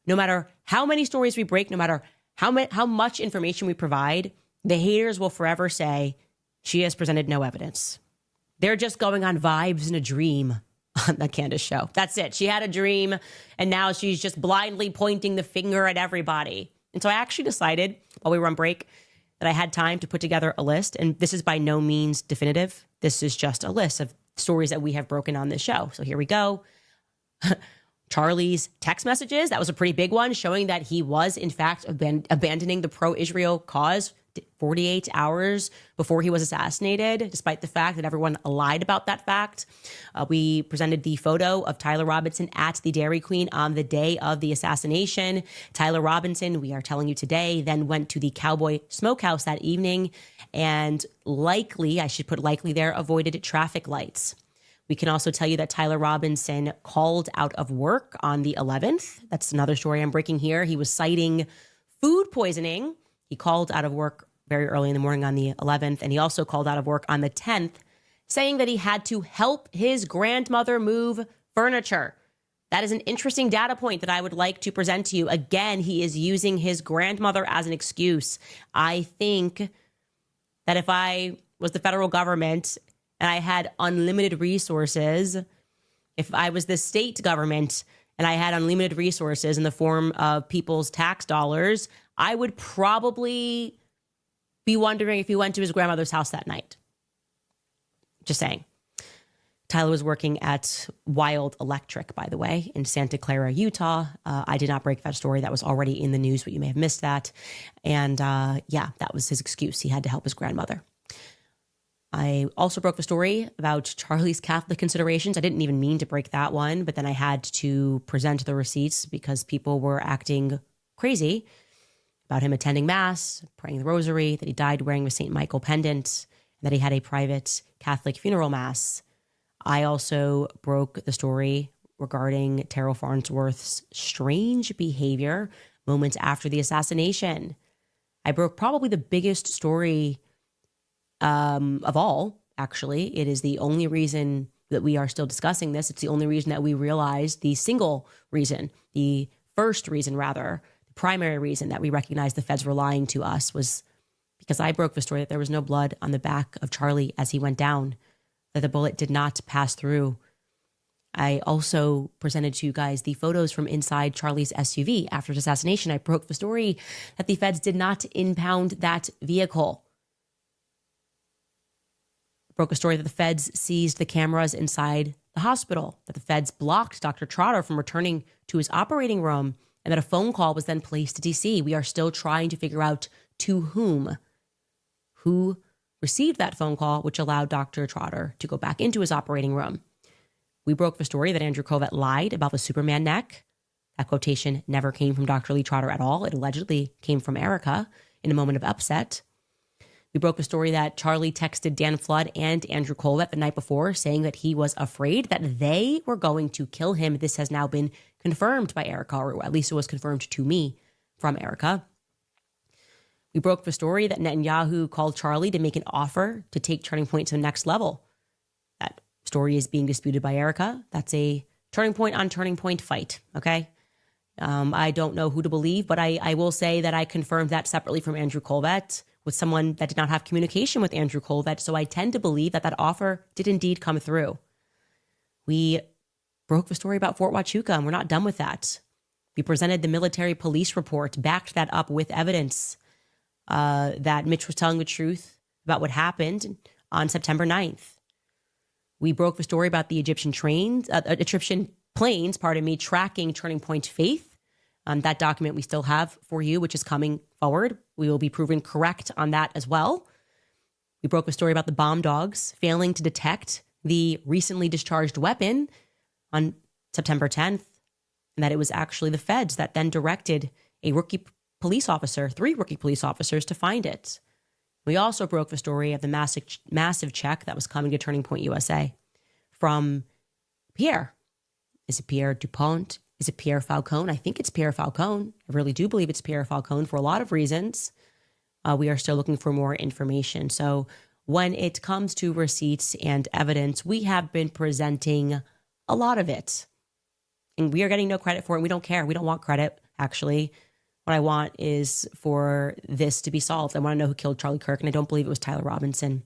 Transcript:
No matter how many stories we break, no matter how much information we provide, the haters will forever say she has presented no evidence. They're just going on vibes and a dream on the Candace show. That's it. She had a dream, and now she's just blindly pointing the finger at everybody. And so I actually decided while we were on break that I had time to put together a list. And this is by no means definitive. This is just a list of stories that we have broken on this show. So here we go. Charlie's text messages. That was a pretty big one, showing that he was, in fact, abandoning the pro-Israel cause 48 hours before he was assassinated, despite the fact that everyone lied about that fact. We presented the photo of Tyler Robinson at the Dairy Queen on the day of the assassination. Tyler Robinson, we are telling you today, then went to the Cowboy Smokehouse that evening and likely, I should put likely there, avoided traffic lights. We can also tell you that Tyler Robinson called out of work on the 11th. That's another story I'm breaking here. He was citing food poisoning. He called out of work very early in the morning on the 11th, and he also called out of work on the 10th, saying that he had to help his grandmother move furniture. That is an interesting data point that I would like to present to you. Again, he is using his grandmother as an excuse. I think that if I was the federal government and I had unlimited resources, if I was the state government and I had unlimited resources in the form of people's tax dollars, I would probably be wondering if he went to his grandmother's house that night. Just saying. Tyler was working at Wild Electric, by the way, in Santa Clara, Utah. I did not break that story. That was already in the news, but you may have missed that. And yeah, that was his excuse. He had to help his grandmother. I also broke the story about Charlie's Catholic considerations. I didn't even mean to break that one, but then I had to present the receipts because people were acting crazy about him attending Mass, praying the rosary, that he died wearing the St. Michael pendant, and that he had a private Catholic funeral Mass. I also broke the story regarding Terrell Farnsworth's strange behavior moments after the assassination. I broke probably the biggest story of all, actually. It is the only reason that we are still discussing this. It's the only reason that we realized the single reason, the first reason rather, the primary reason that we recognized the feds were lying to us was because I broke the story that there was no blood on the back of Charlie as he went down, that the bullet did not pass through. I also presented to you guys the photos from inside Charlie's SUV after his assassination. I broke the story that the feds did not impound that vehicle. Broke a story that the feds seized the cameras inside the hospital, that the feds blocked Dr. Trotter from returning to his operating room, and that a phone call was then placed to DC. We are still trying to figure out to whom, who received that phone call, which allowed Dr. Trotter to go back into his operating room. We broke the story that Andrew Kovett lied about the Superman neck. That quotation never came from Dr. Lee Trotter at all. It allegedly came from Erica in a moment of upset. We broke the story that Charlie texted Dan Flood and Andrew Kovett the night before saying that he was afraid that they were going to kill him. This has now been confirmed by Erica, or at least it was confirmed to me from Erica. We broke the story that Netanyahu called Charlie to make an offer to take Turning Point to the next level. That story is being disputed by Erica. That's a Turning Point on Turning Point fight, okay? I don't know who to believe, but I will say that I confirmed that separately from Andrew Kovett with someone that did not have communication with Andrew Kovett, so I tend to believe that that offer did indeed come through. We broke the story about Fort Huachuca, and we're not done with that. We presented the military police report, backed that up with evidence that Mitch was telling the truth about what happened on September 9th. We broke the story about the Egyptian planes, tracking Turning Point Faith. That document we still have for you, which is coming forward. We will be proven correct on that as well. We broke the story about the bomb dogs failing to detect the recently discharged weapon on September 10th, and that it was actually the feds that then directed three rookie police officers to find it. We also broke the story of the massive check that was coming to Turning Point USA from Pierre. Is it Pierre Dupont? Is it Pierre Falcone? I think it's Pierre Falcone. I really do believe it's Pierre Falcone for a lot of reasons. We are still looking for more information. So when it comes to receipts and evidence, we have been presenting a lot of it. And we are getting no credit for it. We don't care. We don't want credit. actually. What I want is for this to be solved. I want to know who killed Charlie Kirk, and I don't believe it was Tyler Robinson.